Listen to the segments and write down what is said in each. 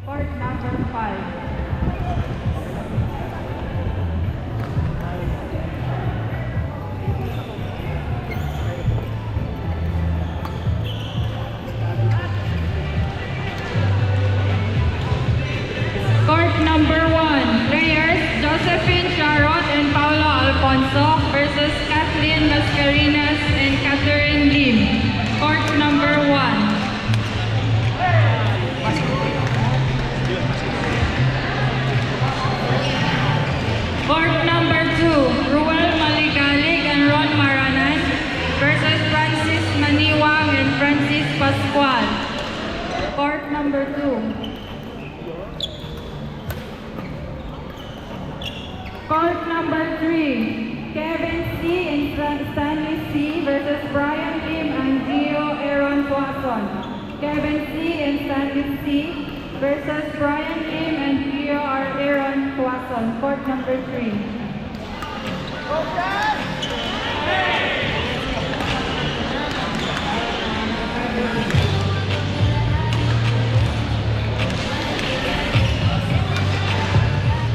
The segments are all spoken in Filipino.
Court number 5. Court number 1. Players Josephine Charot and Paulo Alfonso versus Kathleen Mascarinas and Catherine Lim. Court number 1. Court number 2, Ruel Maligalig and Ron Maranan versus Francis Maniwang and Francis Pascual. Court number 2. Court number 3, Kevin C. and Stanley C. versus Brian Lim and Gio Aaron Tuason. Kevin C. and Stanley C. versus Brian Lim and Gio Aaron Tuason. Court number 3.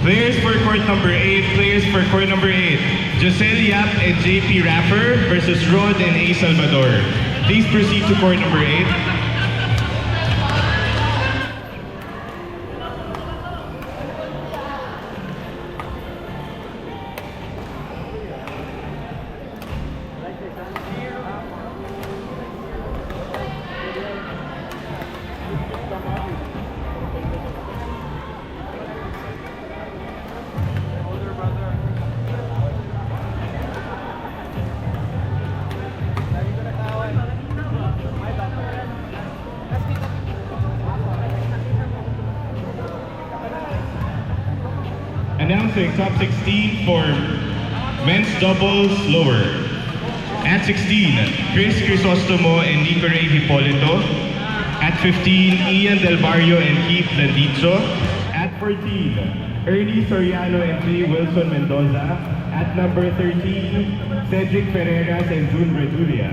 Players for court number 8, Giselle Yap and JP Raffer versus Rod and A. Salvador. Please proceed to court number 8. Announcing top 16 for men's doubles lower. At 16, Chris Crisostomo and Nico Ray Hipolito. At 15, Ian Del Barrio and Keith Landizo. At 14, Ernie Soriano and Jay Wilson Mendoza. At number 13, Cedric Ferreras and June Reduria.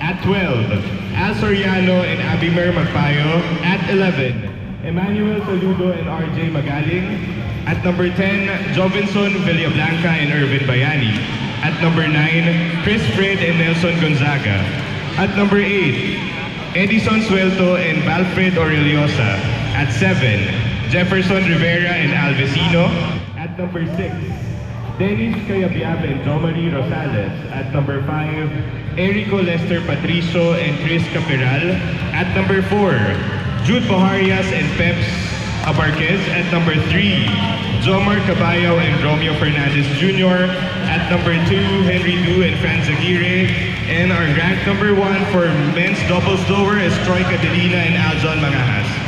At 12, Al Soriano and Abimer Magpayo. At 11, Emmanuel Saludo and RJ Magaling. At number 10, Jovinson Villablanca and Irvin Bayani. At number 9, Chris Fred and Nelson Gonzaga. At number 8, Edison Suelto and Valfred Aureliosa. At 7, Jefferson Rivera and Alvesino. At number 6, Dennis Cayabiab and Jomari Rosales. At number 5, Erico Lester Patricio and Chris Caperal. At number 4, Jude Bojarias and Peps Abarquez. At number 3, Jomar Caballo and Romeo Fernandez Jr. At number 2, Henry Du and Franz Aguirre. And our ranked number 1 for men's doubles lower is Troy Catalina and Aljon Mangahas.